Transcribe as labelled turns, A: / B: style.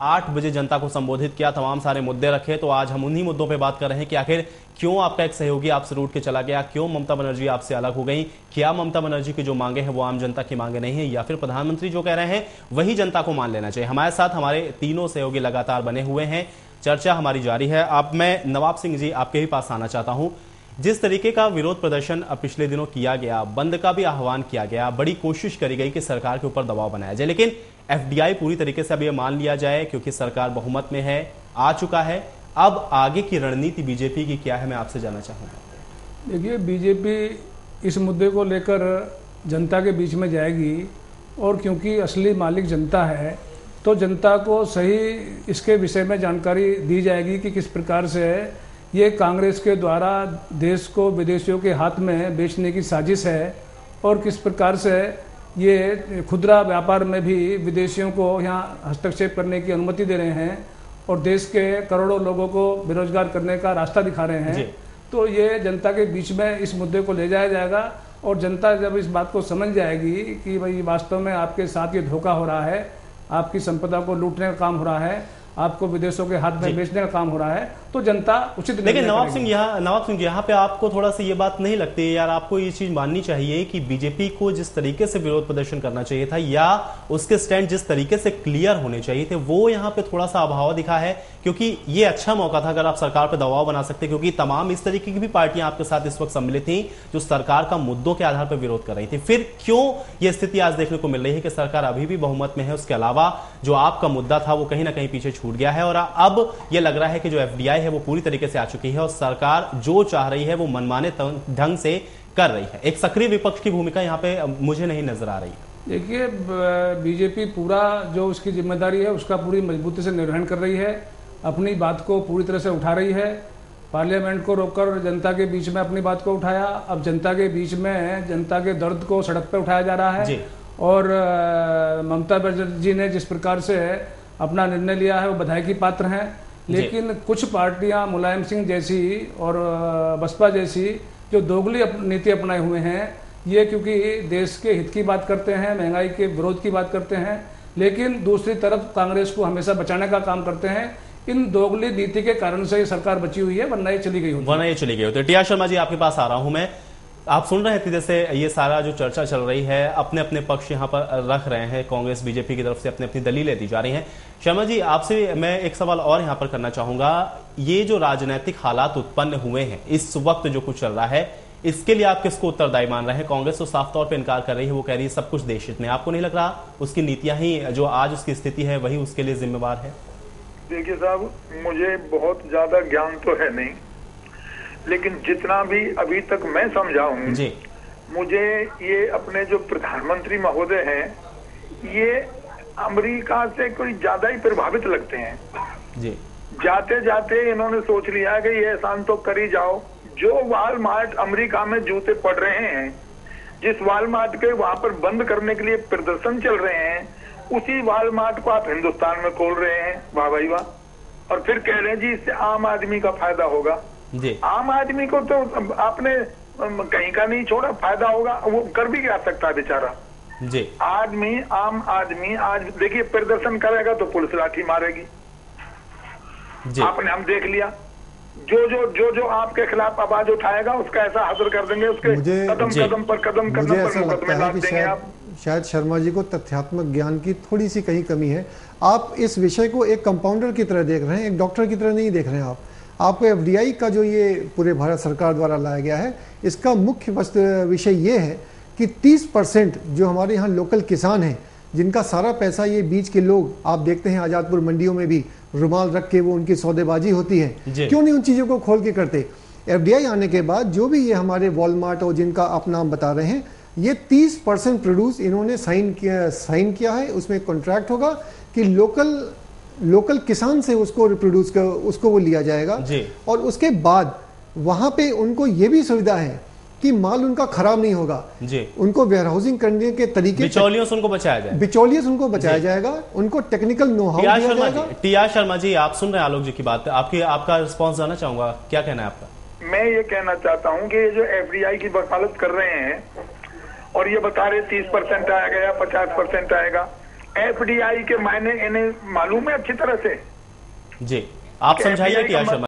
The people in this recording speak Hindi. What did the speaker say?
A: 8 बजे जनता को संबोधित किया, तमाम सारे मुद्दे रखे। तो आज हम उन्हीं मुद्दों पे बात कर रहे हैं कि आखिर क्यों आपका एक सहयोगी आपसे रूठ के चला गया, क्यों ममता बनर्जी आपसे अलग हो गई, क्या ममता बनर्जी की जो मांगे हैं वो आम जनता की मांगे नहीं है, या फिर प्रधानमंत्री जो कह रहे हैं वही जनता को मान लेना चाहिए। हमारे साथ हमारे तीनों सहयोगी लगातार बने हुए हैं, चर्चा हमारी जारी है। अब मैं नवाब सिंह जी आपके ही पास आना चाहता हूं। जिस तरीके का विरोध प्रदर्शन पिछले दिनों किया गया, बंद का भी आह्वान किया गया, बड़ी कोशिश करी गई कि सरकार के ऊपर दबाव बनाया जाए, लेकिन एफडीआई पूरी तरीके से अब ये मान लिया जाए क्योंकि सरकार बहुमत में है, आ चुका है। अब आगे की रणनीति बीजेपी की क्या है, मैं आपसे जानना चाहूंगा।
B: देखिए, बीजेपी इस मुद्दे को लेकर जनता के बीच में जाएगी, और क्योंकि असली मालिक जनता है तो जनता को सही इसके विषय में जानकारी दी जाएगी कि किस प्रकार से ये कांग्रेस के द्वारा देश को विदेशियों के हाथ में बेचने की साजिश है, और किस प्रकार से ये खुदरा व्यापार में भी विदेशियों को यहाँ हस्तक्षेप करने की अनुमति दे रहे हैं और देश के करोड़ों लोगों को बेरोजगार करने का रास्ता दिखा रहे हैं। तो ये जनता के बीच में इस मुद्दे को ले जाया जाएगा, और जनता जब इस बात को समझ जाएगी कि भाई वास्तव में आपके साथ ये धोखा हो रहा है, आपकी संपदा को लूटने का काम हो रहा है, आपको विदेशों के हाथ में बेचने का काम हो रहा है, तो जनता उचित।
A: लेकिन नवाब सिंह यहाँ पे आपको थोड़ा सा ये बात नहीं लगती है यार, आपको ये चीज माननी चाहिए कि बीजेपी को जिस तरीके से विरोध प्रदर्शन करना चाहिए था या उसके स्टैंड जिस तरीके से क्लियर होने चाहिए थे, वो यहाँ पे थोड़ा सा अभाव दिखा है, क्योंकि ये अच्छा मौका था अगर आप सरकार पर दबाव बना सकते, क्योंकि तमाम इस तरीके की भी पार्टियां आपके साथ इस वक्त सम्मिलित थी जो सरकार का मुद्दों के आधार पर विरोध कर रही थी। फिर क्यों ये स्थिति आज देखने को मिल रही है कि सरकार अभी भी बहुमत में है, उसके अलावा जो आपका मुद्दा था वो कहीं ना कहीं पीछे छूट गया है, और अब ये लग रहा है कि जो एफडीआई है वो पूरी तरीके से आ चुकी है और सरकार जो चाह रही है वो मनमाने ढंग से कर रही है। एक सक्रिय विपक्ष की भूमिका यहाँ पे मुझे नहीं नजर आ रही।
B: देखिए, बीजेपी पूरा जो उसकी जिम्मेदारी है उसका पूरी मजबूती से निर्वहन कर रही है, अपनी बात को पूरी तरह से उठा रही है। पार्लियामेंट को रोककर जनता के बीच में अपनी बात को उठाया, अब जनता के बीच में जनता के दर्द को सड़क पर उठाया जा रहा है। और ममता बनर्जी ने जिस प्रकार से अपना निर्णय लिया है वो बधाई की पात्र हैं, लेकिन कुछ पार्टियां मुलायम सिंह जैसी और बसपा जैसी जो दोगली नीति अपनाए हुए हैं, ये क्योंकि देश के हित की बात करते हैं, महंगाई के विरोध की बात करते हैं, लेकिन दूसरी तरफ कांग्रेस को हमेशा बचाने का काम करते हैं। इन दोगली नीति के कारण से ये सरकार बची हुई है, वरना ये चली गई होती।
A: टीआर शर्मा जी आपके पास आ रहा हूं मैं। आप सुन रहे थे जैसे ये सारा जो चर्चा चल रही है, अपने अपने पक्ष यहाँ पर रख रहे हैं, कांग्रेस बीजेपी की तरफ से अपनी अपनी दलीलें दी जा रही हैं। शर्मा जी, आपसे मैं एक सवाल और यहाँ पर करना चाहूंगा। ये जो राजनीतिक हालात उत्पन्न हुए हैं इस वक्त जो कुछ चल रहा है, इसके लिए आप किसको उत्तरदायी मान रहे हैं? कांग्रेस तो साफ तौर पर इनकार कर रही है, वो कह रही है सब कुछ देश हित में। आपको नहीं लग रहा उसकी नीतियां ही जो आज उसकी स्थिति है वही उसके लिए जिम्मेवार है?
C: देखिए साहब, मुझे बहुत ज्यादा ज्ञान तो है नहीं, लेकिन जितना भी अभी तक मैं समझा हूँ, मुझे ये अपने जो प्रधानमंत्री महोदय हैं ये अमेरिका से कोई ज्यादा ही प्रभावित लगते हैं। जाते जाते इन्होंने सोच लिया कि ये एहसान तो कर ही जाओ। जो वॉलमार्ट अमेरिका में जूते पड़ रहे हैं, जिस वॉलमार्ट के वहां पर बंद करने के लिए प्रदर्शन चल रहे हैं, उसी वॉलमार्ट को आप हिंदुस्तान में खोल रहे हैं। वाह भाई वाह। और फिर कह रहे हैं जी इससे आम आदमी का फायदा होगा। आम आदमी को तो आपने कहीं का नहीं छोड़ा, फायदा होगा। वो कर भी क्या सकता है बेचारा आदमी, आम आदमी। आज देखिए, प्रदर्शन करेगा तो पुलिस लाठी मारेगी। आपने हम देख लिया, जो आपके खिलाफ आवाज उठाएगा उसका ऐसा हाजिर कर देंगे, उसके कदम कदम पर मुकदमे लाद देंगे आप।
D: शायद शर्मा जी को तथ्यात्मक ज्ञान की थोड़ी सी कहीं कमी है। आप इस विषय को एक कंपाउंडर की तरह देख रहे हैं, एक डॉक्टर की तरह नहीं देख रहे हैं। आपको एफडीआई का जो ये पूरे भारत सरकार द्वारा लाया गया है, इसका मुख्य विषय ये है कि 30% जो हमारे यहाँ लोकल किसान हैं, जिनका सारा पैसा ये बीच के लोग, आप देखते हैं आज़ादपुर मंडियों में भी रुमाल रख के वो उनकी सौदेबाजी होती है, क्यों नहीं उन चीज़ों को खोल के करते? एफडीआई आने के बाद जो भी ये हमारे वॉलमार्ट और जिनका आप नाम बता रहे हैं, ये 30% प्रोड्यूस इन्होंने साइन किया है। उसमें कॉन्ट्रैक्ट होगा कि लोकल किसान से उसको रिप्रोड्यूस कर उसको वो लिया जाएगा, और उसके बाद वहां पे उनको ये भी सुविधा है कि माल उनका खराब नहीं होगा। उनको वेयर हाउसिंग करने के तरीके,
A: बिचौलियों से उनको बचाया
D: जाएगा, उनको टेक्निकल नो हाउ दिया जाएगा।
A: टीआर शर्मा जी, आप सुन रहे हैं आलोक जी की बात, आपका रिस्पॉन्स जानना चाहूंगा, क्या कहना है आपका?
C: मैं ये कहना चाहता हूँ कि ये जो एफडीआई की वकालत कर रहे हैं और ये बता रहे 30% आएगा या 50% आएगा, एफडीआई के मायने इन्हें मालूम है अच्छी तरह से?
A: जी, आप समझाइए कि